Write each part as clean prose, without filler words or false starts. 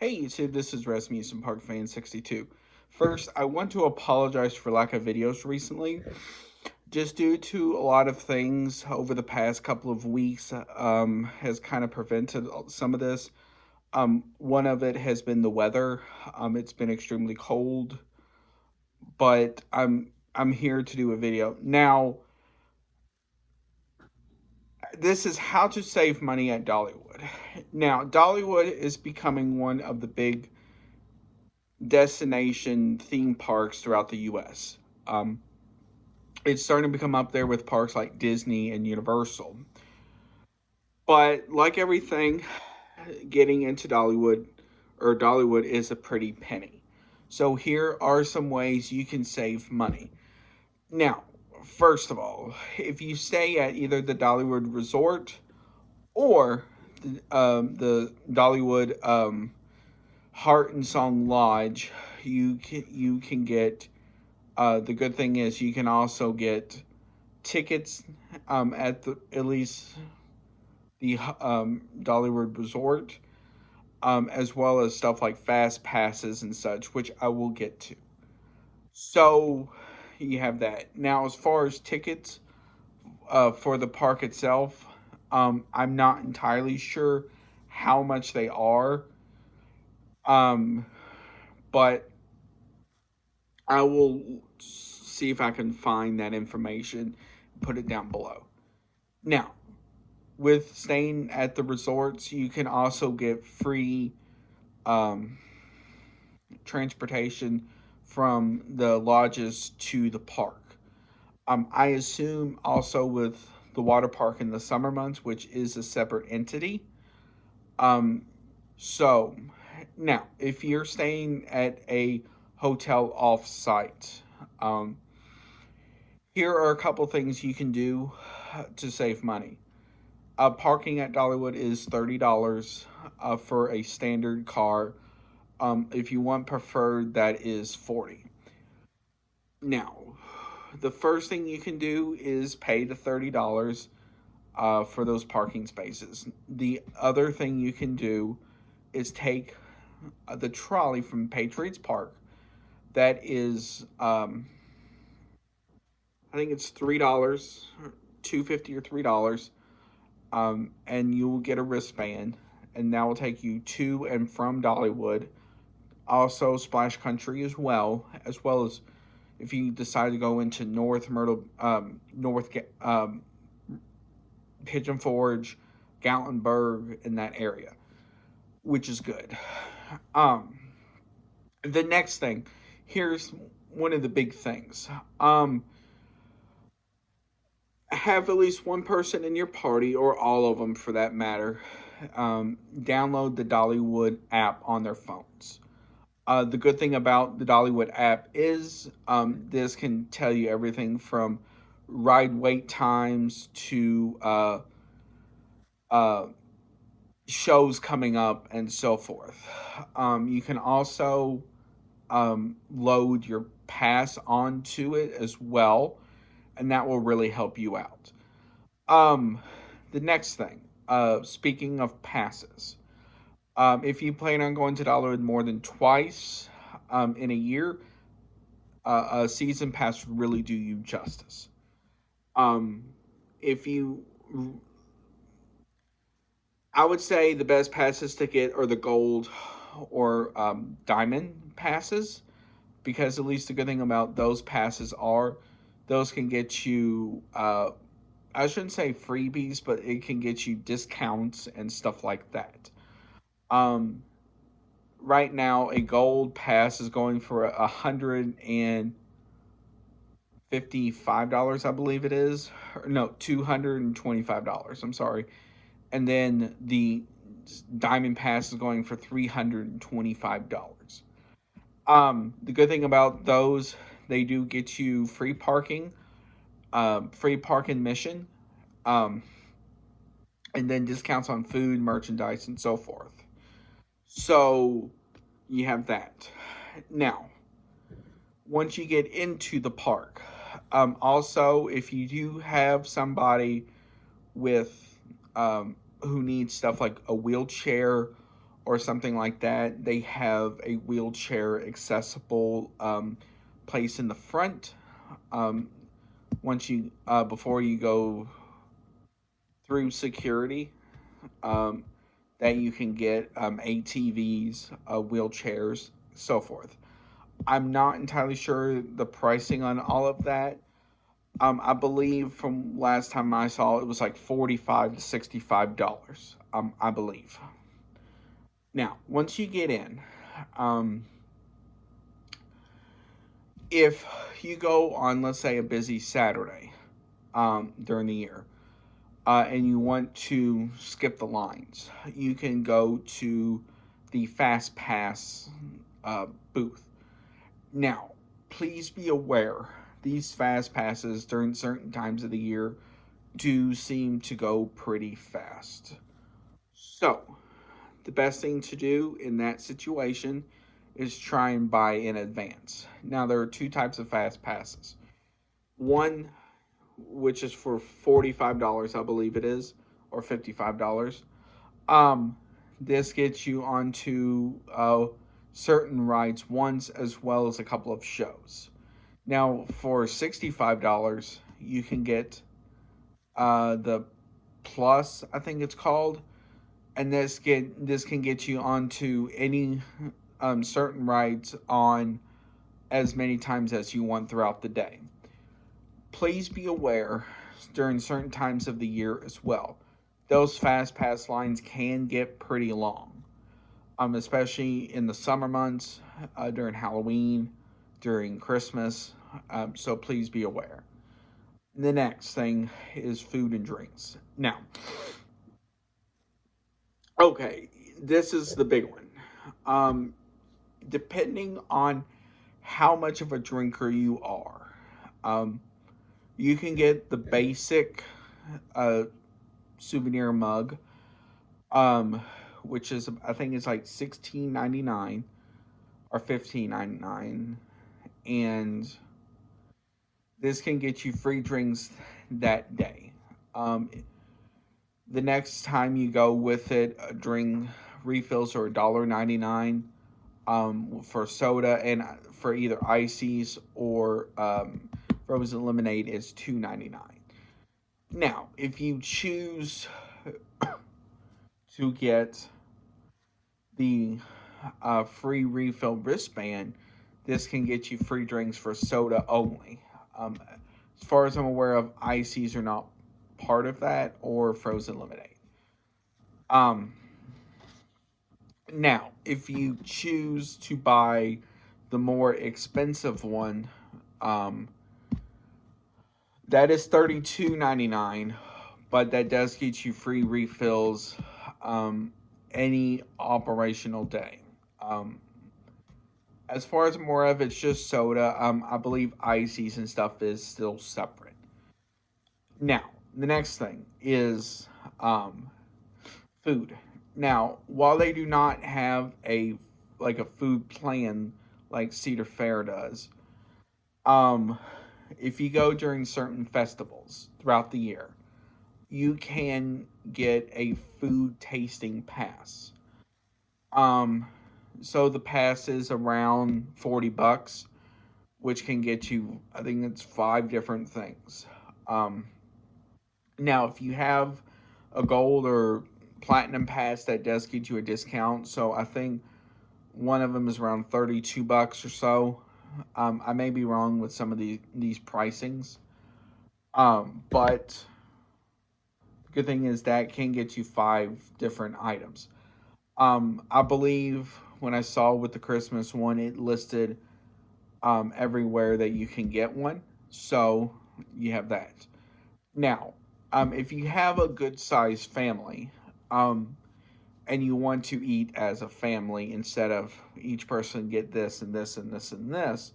Hey YouTube, this is Rasmussen Park Fan 62. First, I want to apologize for lack of videos recently. Just due to a lot of things over the past couple of weeks has kind of prevented some of this. One of it has been the weather. It's been extremely cold, but I'm here to do a video. Now, this is how to save money at Dollywood. Now, Dollywood is becoming one of the big destination theme parks throughout the U.S. Um, it's starting to become up there with parks like Disney and Universal. But like everything, getting into Dollywood is a pretty penny. So here are some ways you can save money. Now, first of all, if you stay at either the Dollywood Resort or the Dollywood Heart and Song Lodge, you can get. The good thing is you can also get tickets at at least the Dollywood Resort, as well as stuff like fast passes and such, which I will get to. So you have that. Now, as far as tickets for the park itself, I'm not entirely sure how much they are, um, but I will see if I can find that information, put it down below. Now, with staying at the resorts, you can also get free um, transportation from the lodges to the park. I assume also with the water park in the summer months, which is a separate entity. Um, so now, if you're staying at a hotel off site, um, here are a couple things you can do to save money. Parking at Dollywood is $30 for a standard car. If you want preferred, that is 40. Now, the first thing you can do is pay the $30 for those parking spaces. The other thing you can do is take the trolley from Patriots Park. That is, I think it's $3, $2.50 or $3, and you will get a wristband, and that will take you to and from Dollywood. Also, Splash Country as well as if you decide to go into North Myrtle, North Pigeon Forge, Gatlinburg, in that area, which is good. Um, the next thing, here's one of the big things. Have at least one person in your party, or all of them for that matter, download the Dollywood app on their phones. The good thing about the Dollywood app is this can tell you everything from ride wait times to uh, shows coming up and so forth. You can also load your pass onto it as well, and that will really help you out. Um, the next thing, speaking of passes, if you plan on going to Dollywood more than twice in a year, a season pass would really do you justice. Um, if you, I would say the best passes to get are the gold or diamond passes, because at least the good thing about those passes are those can get you, I shouldn't say freebies, but it can get you discounts and stuff like that. Um, right now, a gold pass is going for $155, I believe it is. Or, no, $225. I'm sorry. And then the diamond pass is going for $325. The good thing about those, they do get you free park admission, um, and then discounts on food, merchandise, and so forth. So you have that. Now, once you get into the park, also, if you do have somebody with who needs stuff like a wheelchair or something like that, they have a wheelchair accessible place in the front. Um, once you before you go through security, um, that you can get ATVs, wheelchairs, so forth. I'm not entirely sure the pricing on all of that. I believe from last time I saw it was like $45 to $65. I believe. Now, once you get in, um, if you go on, let's say, a busy Saturday during the year, and you want to skip the lines, you can go to the Fast Pass booth. Now, please be aware these Fast Passes during certain times of the year do seem to go pretty fast. So, the best thing to do in that situation is try and buy in advance. Now, there are two types of Fast Passes. One, which is for $45, I believe it is, or $55. Um, this gets you onto certain rides once, as well as a couple of shows. Now, for $65, you can get the Plus, I think it's called, and this can get you onto any certain rides on as many times as you want throughout the day. Please be aware during certain times of the year as well. Those fast pass lines can get pretty long, especially in the summer months, during Halloween, during Christmas. So please be aware. The next thing is food and drinks. Now, okay, this is the big one. Um, Depending on how much of a drinker you are, um, you can get the basic uh, souvenir mug, um, which is I think it's like 16.99 or 15.99, and this can get you free drinks that day. Um, the next time you go with it, drink refills are $1.99 for soda, and for either ices or frozen lemonade is $2.99. Now, if you choose to get the free refill wristband, this can get you free drinks for soda only. As far as I'm aware of, ices are not part of that, or frozen lemonade. Um, Now, if you choose to buy the more expensive one, um, that is $32.99, but that does get you free refills any operational day. Um, as far as more of it's just soda, I believe ices and stuff is still separate. Now, the next thing is um, food. Now, while they do not have a food plan like Cedar Fair does, um, if you go during certain festivals throughout the year, you can get a food tasting pass. Um, so the pass is around $40, which can get you, I think it's five different things. Um, Now, if you have a gold or platinum pass, that does get you a discount. So I think one of them is around $32 or so. I may be wrong with some of these pricings, but the good thing is that can get you five different items. I believe when I saw with the Christmas one, it listed everywhere that you can get one. So you have that. Now, if you have a good sized family, and you want to eat as a family instead of each person get this and this and this and this,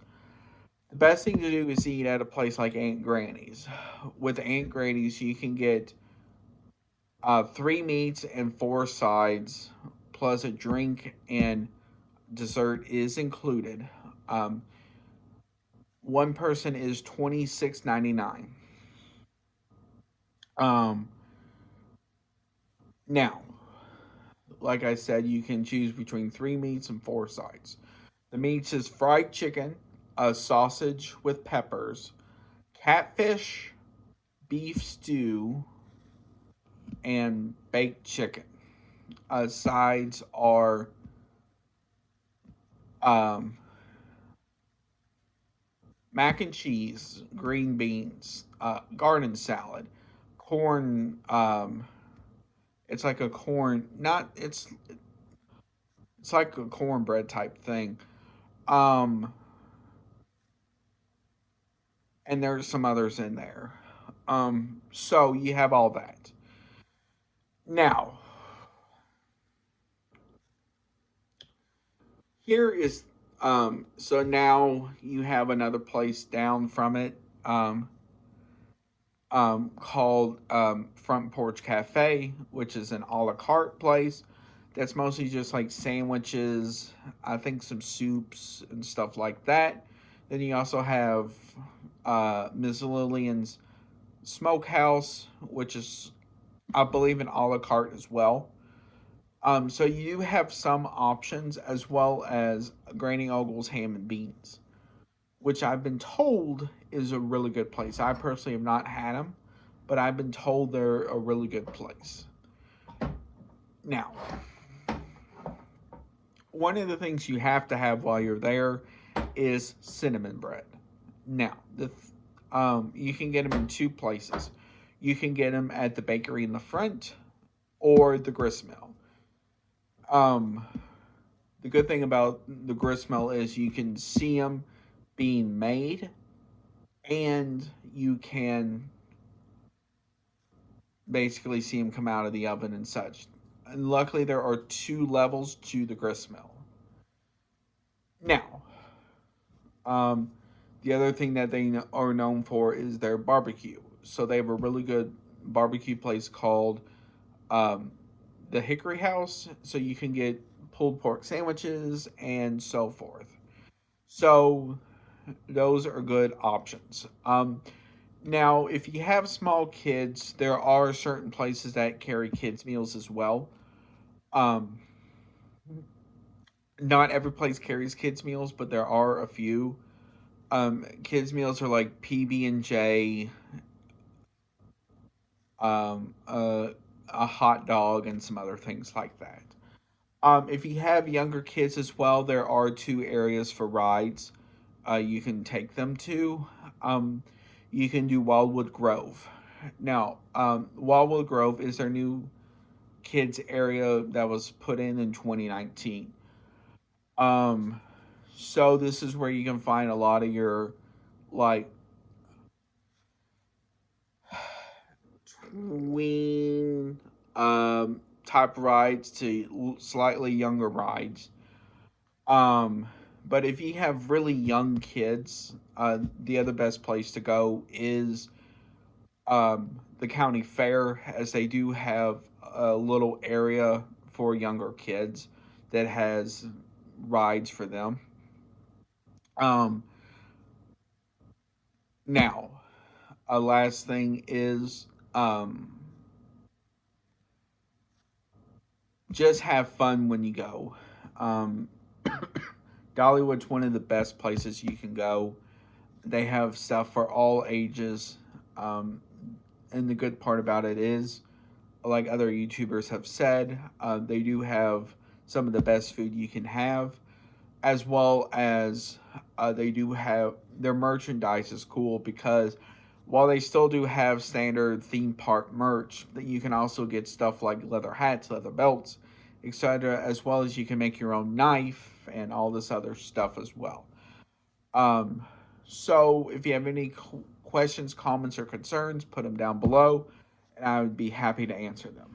the best thing to do is eat at a place like Aunt Granny's. With Aunt Granny's, you can get three meats and four sides, plus a drink and dessert is included. Um, One person is $26.99. Um, Now, like I said, you can choose between three meats and four sides. The meats is fried chicken, a sausage with peppers, catfish, beef stew, and baked chicken. Sides are um, mac and cheese, green beans, garden salad, corn. It's like a corn, not it's like a cornbread type thing. Um, and there's some others in there. So you have all that. Now, here is so now you have another place down from it. Called Front Porch Cafe, which is an a la carte place that's mostly just like sandwiches, I think some soups and stuff like that. Then you also have Ms. Lillian's Smokehouse, which is, I believe, an a la carte as well. So you have some options as well as Granny Ogle's Ham and Beans, which I've been told is a really good place. I personally have not had them, but I've been told they're a really good place. Now, one of the things you have to have while you're there is cinnamon bread. Now, you can get them in two places. You can get them at the bakery in the front or the grist mill. Um, the good thing about the grist mill is you can see them being made, and you can basically see them come out of the oven and such. And luckily, there are two levels to the grist mill. Now, um, the other thing that they are known for is their barbecue. So they have a really good barbecue place called um, the Hickory House. So you can get pulled pork sandwiches and so forth. So those are good options. Now, if you have small kids, there are certain places that carry kids meals as well. Um, Not every place carries kids meals, but there are a few. Kids meals are like PB and J, um, uh, a hot dog, and some other things like that. If you have younger kids as well, there are two areas for rides. You can take them to. Um, you can do Wildwood Grove. Now, Wildwood Grove is their new kids area that was put in 2019. Um, so this is where you can find a lot of your like tween type rides to slightly younger rides. Um, but if you have really young kids, the other best place to go is the county fair, as they do have a little area for younger kids that has rides for them. Um, Now, a last thing is just have fun when you go. Um, Dollywood's one of the best places you can go. They have stuff for all ages. Um, and the good part about it is, like other YouTubers have said, they do have some of the best food you can have, as well as they do have their merchandise is cool because while they still do have standard theme park merch, that you can also get stuff like leather hats, leather belts, etc., as well as you can make your own knife and all this other stuff as well. Um, so if you have any questions, comments, or concerns, put them down below, and I would be happy to answer them.